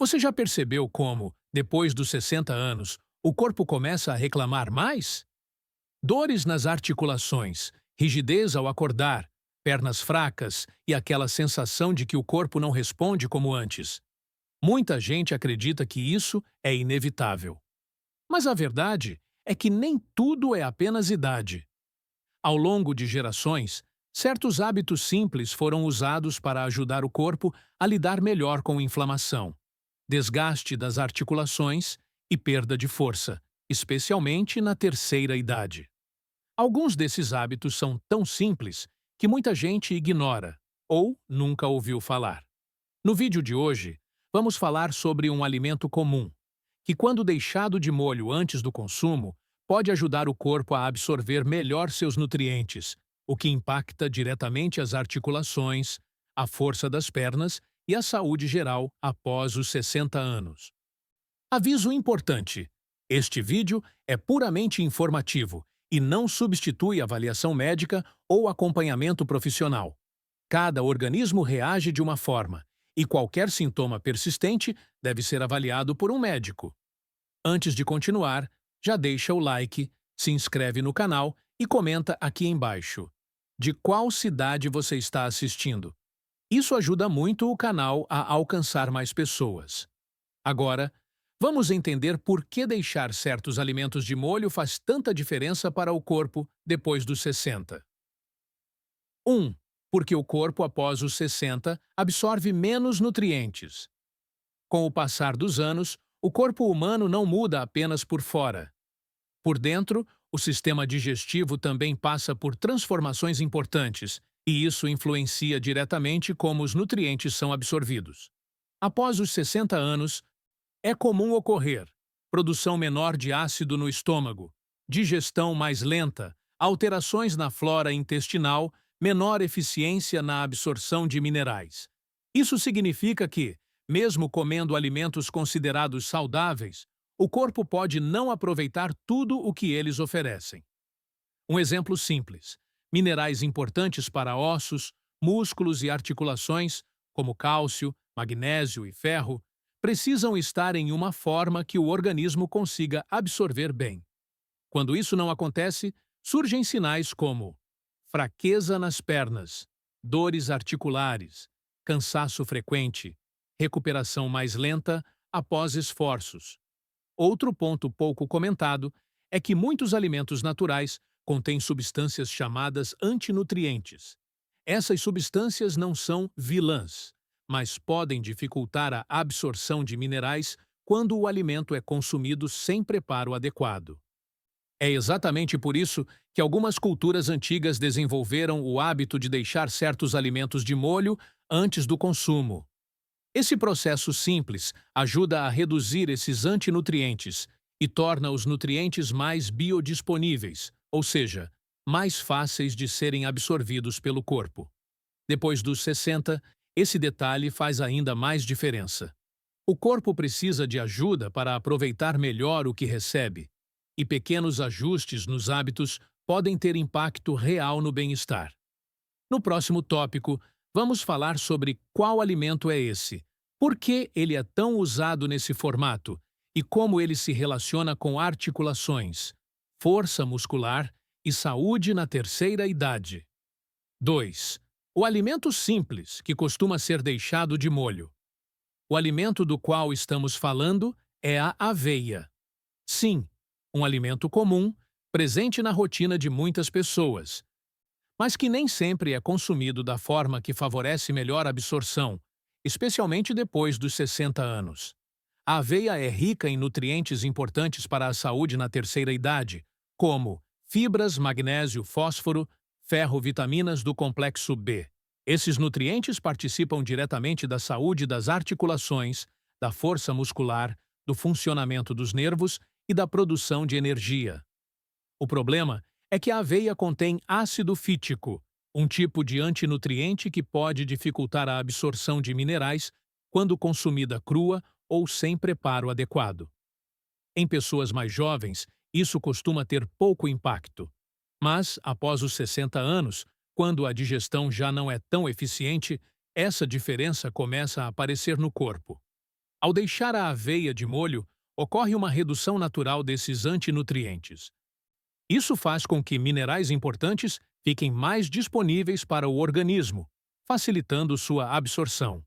Você já percebeu como, depois dos 60 anos, o corpo começa a reclamar mais? Dores nas articulações, rigidez ao acordar, pernas fracas e aquela sensação de que o corpo não responde como antes. Muita gente acredita que isso é inevitável. Mas a verdade é que nem tudo é apenas idade. Ao longo de gerações, certos hábitos simples foram usados para ajudar o corpo a lidar melhor com inflamação, desgaste das articulações e perda de força, especialmente na terceira idade. Alguns desses hábitos são tão simples que muita gente ignora ou nunca ouviu falar. No vídeo de hoje, vamos falar sobre um alimento comum, que, quando deixado de molho antes do consumo, pode ajudar o corpo a absorver melhor seus nutrientes, o que impacta diretamente as articulações, a força das pernas e a saúde geral após os 60 anos. Aviso importante: este vídeo é puramente informativo e não substitui avaliação médica ou acompanhamento profissional. Cada organismo reage de uma forma, e qualquer sintoma persistente deve ser avaliado por um médico. Antes de continuar, já deixa o like, se inscreve no canal e comenta aqui embaixo de qual cidade você está assistindo. Isso ajuda muito o canal a alcançar mais pessoas. Agora, vamos entender por que deixar certos alimentos de molho faz tanta diferença para o corpo depois dos 60. 1. Porque o corpo após os 60 absorve menos nutrientes. Com o passar dos anos, o corpo humano não muda apenas por fora. Por dentro, o sistema digestivo também passa por transformações importantes, e isso influencia diretamente como os nutrientes são absorvidos. Após os 60 anos, é comum ocorrer produção menor de ácido no estômago, digestão mais lenta, alterações na flora intestinal, menor eficiência na absorção de minerais. Isso significa que, mesmo comendo alimentos considerados saudáveis, o corpo pode não aproveitar tudo o que eles oferecem. Um exemplo simples: minerais importantes para ossos, músculos e articulações, como cálcio, magnésio e ferro, precisam estar em uma forma que o organismo consiga absorver bem. Quando isso não acontece, surgem sinais como fraqueza nas pernas, dores articulares, cansaço frequente, recuperação mais lenta após esforços. Outro ponto pouco comentado é que muitos alimentos naturais contêm substâncias chamadas antinutrientes. Essas substâncias não são vilãs, mas podem dificultar a absorção de minerais quando o alimento é consumido sem preparo adequado. É exatamente por isso que algumas culturas antigas desenvolveram o hábito de deixar certos alimentos de molho antes do consumo. Esse processo simples ajuda a reduzir esses antinutrientes e torna os nutrientes mais biodisponíveis, ou seja, mais fáceis de serem absorvidos pelo corpo. Depois dos 60, esse detalhe faz ainda mais diferença. O corpo precisa de ajuda para aproveitar melhor o que recebe, e pequenos ajustes nos hábitos podem ter impacto real no bem-estar. No próximo tópico, vamos falar sobre qual alimento é esse, por que ele é tão usado nesse formato e como ele se relaciona com articulações, força muscular e saúde na terceira idade. 2. O alimento simples que costuma ser deixado de molho. O alimento do qual estamos falando é a aveia. Sim, um alimento comum, presente na rotina de muitas pessoas, mas que nem sempre é consumido da forma que favorece melhor absorção, especialmente depois dos 60 anos. A aveia é rica em nutrientes importantes para a saúde na terceira idade, como fibras, magnésio, fósforo, ferro, vitaminas do complexo B. Esses nutrientes participam diretamente da saúde das articulações, da força muscular, do funcionamento dos nervos e da produção de energia. O problema é que a aveia contém ácido fítico, um tipo de antinutriente que pode dificultar a absorção de minerais quando consumida crua ou sem preparo adequado. Em pessoas mais jovens, isso costuma ter pouco impacto. Mas, após os 60 anos, quando a digestão já não é tão eficiente, essa diferença começa a aparecer no corpo. Ao deixar a aveia de molho, ocorre uma redução natural desses antinutrientes. Isso faz com que minerais importantes fiquem mais disponíveis para o organismo, facilitando sua absorção.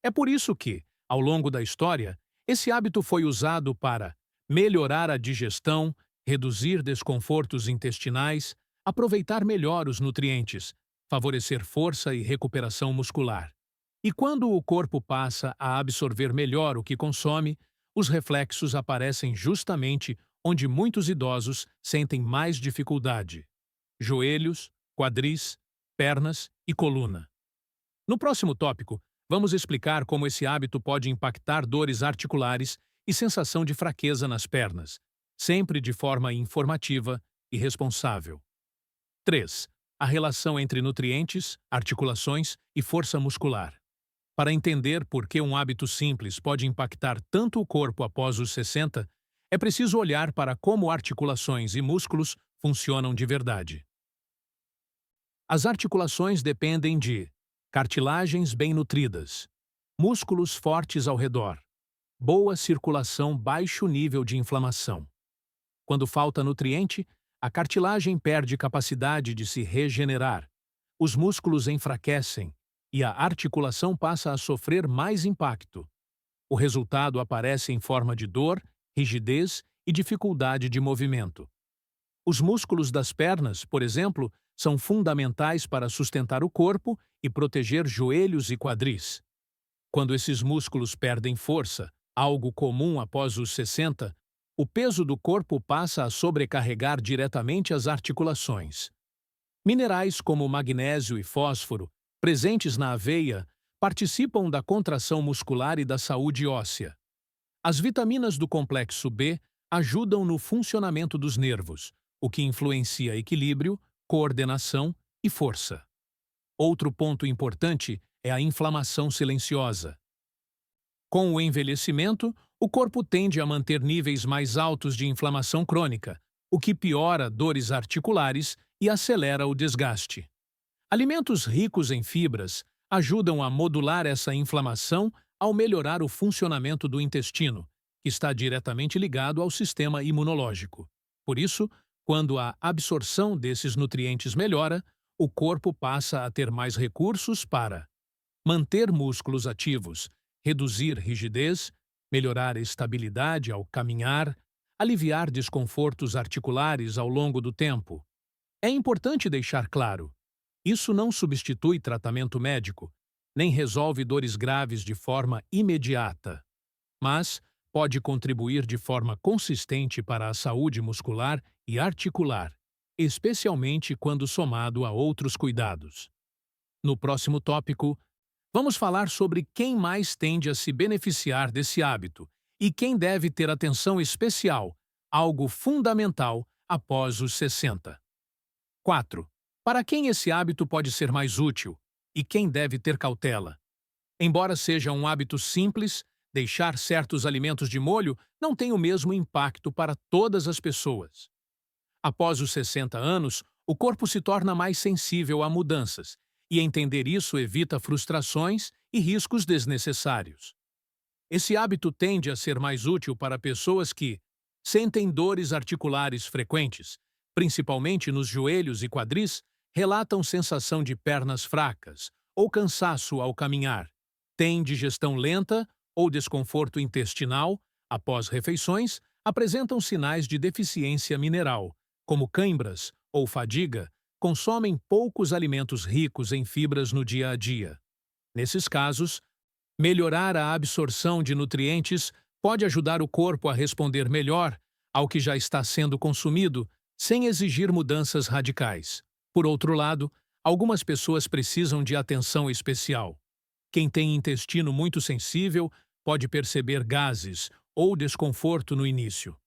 É por isso que, ao longo da história, esse hábito foi usado para melhorar a digestão, reduzir desconfortos intestinais, aproveitar melhor os nutrientes, favorecer força e recuperação muscular. E quando o corpo passa a absorver melhor o que consome, os reflexos aparecem justamente onde muitos idosos sentem mais dificuldade: joelhos, quadris, pernas e coluna. No próximo tópico, vamos explicar como esse hábito pode impactar dores articulares e sensação de fraqueza nas pernas, sempre de forma informativa e responsável. 3. A relação entre nutrientes, articulações e força muscular. Para entender por que um hábito simples pode impactar tanto o corpo após os 60, é preciso olhar para como articulações e músculos funcionam de verdade. As articulações dependem de cartilagens bem nutridas, músculos fortes ao redor, boa circulação, baixo nível de inflamação. Quando falta nutriente, a cartilagem perde capacidade de se regenerar, os músculos enfraquecem e a articulação passa a sofrer mais impacto. O resultado aparece em forma de dor, rigidez e dificuldade de movimento. Os músculos das pernas, por exemplo, são fundamentais para sustentar o corpo e proteger joelhos e quadris. Quando esses músculos perdem força, algo comum após os 60, o peso do corpo passa a sobrecarregar diretamente as articulações. Minerais como magnésio e fósforo, presentes na aveia, participam da contração muscular e da saúde óssea. As vitaminas do complexo B ajudam no funcionamento dos nervos, o que influencia equilíbrio, coordenação e força. Outro ponto importante é a inflamação silenciosa. Com o envelhecimento, o corpo tende a manter níveis mais altos de inflamação crônica, o que piora dores articulares e acelera o desgaste. Alimentos ricos em fibras ajudam a modular essa inflamação ao melhorar o funcionamento do intestino, que está diretamente ligado ao sistema imunológico. Por isso, quando a absorção desses nutrientes melhora, o corpo passa a ter mais recursos para manter músculos ativos, reduzir rigidez, melhorar a estabilidade ao caminhar, aliviar desconfortos articulares ao longo do tempo. É importante deixar claro: isso não substitui tratamento médico, nem resolve dores graves de forma imediata, mas pode contribuir de forma consistente para a saúde muscular e articular, especialmente quando somado a outros cuidados. No próximo tópico, vamos falar sobre quem mais tende a se beneficiar desse hábito e quem deve ter atenção especial, algo fundamental após os 60. 4. Para quem esse hábito pode ser mais útil e quem deve ter cautela? Embora seja um hábito simples, deixar certos alimentos de molho não tem o mesmo impacto para todas as pessoas. Após os 60 anos, o corpo se torna mais sensível a mudanças, e entender isso evita frustrações e riscos desnecessários. Esse hábito tende a ser mais útil para pessoas que sentem dores articulares frequentes, principalmente nos joelhos e quadris, relatam sensação de pernas fracas ou cansaço ao caminhar, têm digestão lenta ou desconforto intestinal, após refeições, apresentam sinais de deficiência mineral, como cãibras ou fadiga, consomem poucos alimentos ricos em fibras no dia a dia. Nesses casos, melhorar a absorção de nutrientes pode ajudar o corpo a responder melhor ao que já está sendo consumido, sem exigir mudanças radicais. Por outro lado, algumas pessoas precisam de atenção especial. Quem tem intestino muito sensível pode perceber gases ou desconforto no início.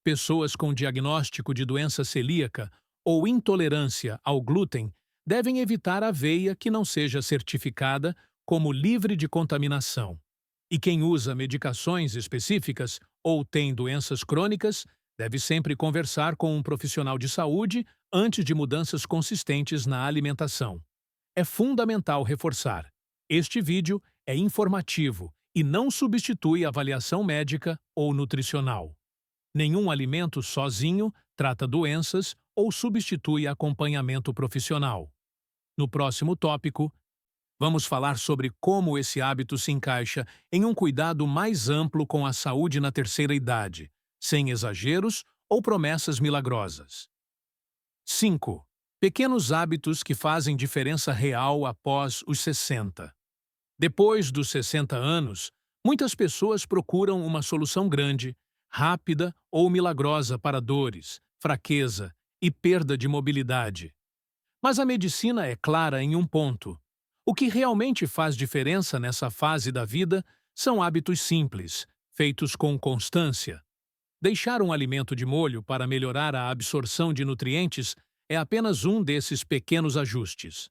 Pessoas com diagnóstico de doença celíaca ou intolerância ao glúten devem evitar aveia que não seja certificada como livre de contaminação. E quem usa medicações específicas ou tem doenças crônicas deve sempre conversar com um profissional de saúde antes de mudanças consistentes na alimentação. É fundamental reforçar: este vídeo é informativo e não substitui avaliação médica ou nutricional. Nenhum alimento sozinho trata doenças ou substitui acompanhamento profissional. No próximo tópico, vamos falar sobre como esse hábito se encaixa em um cuidado mais amplo com a saúde na terceira idade, sem exageros ou promessas milagrosas. 5. Pequenos hábitos que fazem diferença real após os 60. Depois dos 60 anos, muitas pessoas procuram uma solução grande, rápida ou milagrosa para dores, fraqueza e perda de mobilidade. Mas a medicina é clara em um ponto. O que realmente faz diferença nessa fase da vida são hábitos simples, feitos com constância. Deixar um alimento de molho para melhorar a absorção de nutrientes é apenas um desses pequenos ajustes.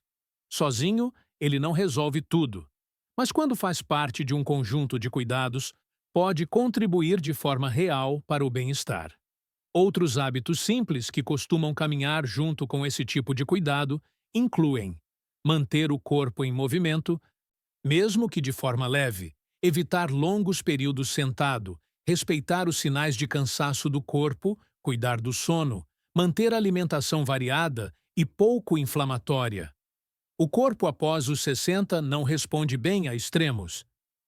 Sozinho, ele não resolve tudo, mas quando faz parte de um conjunto de cuidados, pode contribuir de forma real para o bem-estar. Outros hábitos simples que costumam caminhar junto com esse tipo de cuidado incluem manter o corpo em movimento, mesmo que de forma leve, evitar longos períodos sentado, respeitar os sinais de cansaço do corpo, cuidar do sono, manter a alimentação variada e pouco inflamatória. O corpo após os 60 não responde bem a extremos.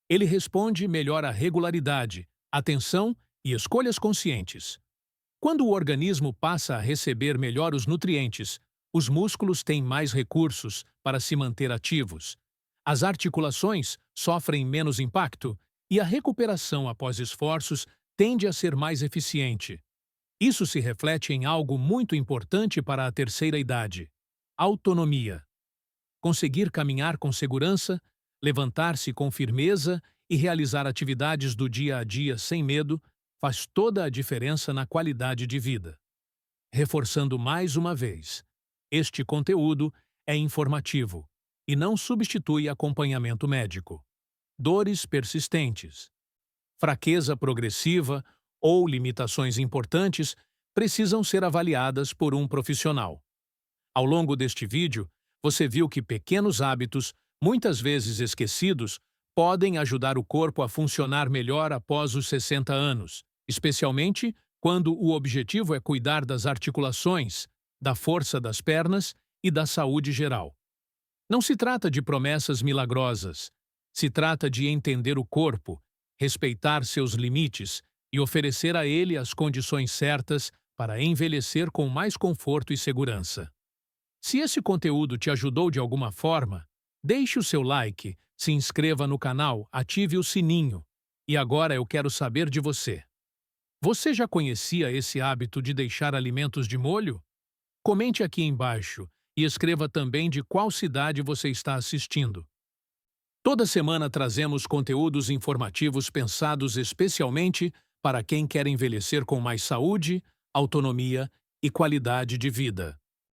Ele responde melhor à regularidade, atenção e escolhas conscientes. Quando o organismo passa a receber melhor os nutrientes, os músculos têm mais recursos para se manter ativos. As articulações sofrem menos impacto e a recuperação após esforços tende a ser mais eficiente. Isso se reflete em algo muito importante para a terceira idade: autonomia. Conseguir caminhar com segurança, levantar-se com firmeza e realizar atividades do dia a dia sem medo faz toda a diferença na qualidade de vida. Reforçando mais uma vez, este conteúdo é informativo e não substitui acompanhamento médico. Dores persistentes, fraqueza progressiva ou limitações importantes precisam ser avaliadas por um profissional. Ao longo deste vídeo, você viu que pequenos hábitos, muitas vezes esquecidos, podem ajudar o corpo a funcionar melhor após os 60 anos, especialmente quando o objetivo é cuidar das articulações, da força das pernas e da saúde geral. Não se trata de promessas milagrosas, se trata de entender o corpo, respeitar seus limites e oferecer a ele as condições certas para envelhecer com mais conforto e segurança. Se esse conteúdo te ajudou de alguma forma, deixe o seu like, se inscreva no canal, ative o sininho. E agora eu quero saber de você. Você já conhecia esse hábito de deixar alimentos de molho? Comente aqui embaixo e escreva também de qual cidade você está assistindo. Toda semana trazemos conteúdos informativos pensados especialmente para quem quer envelhecer com mais saúde, autonomia e qualidade de vida.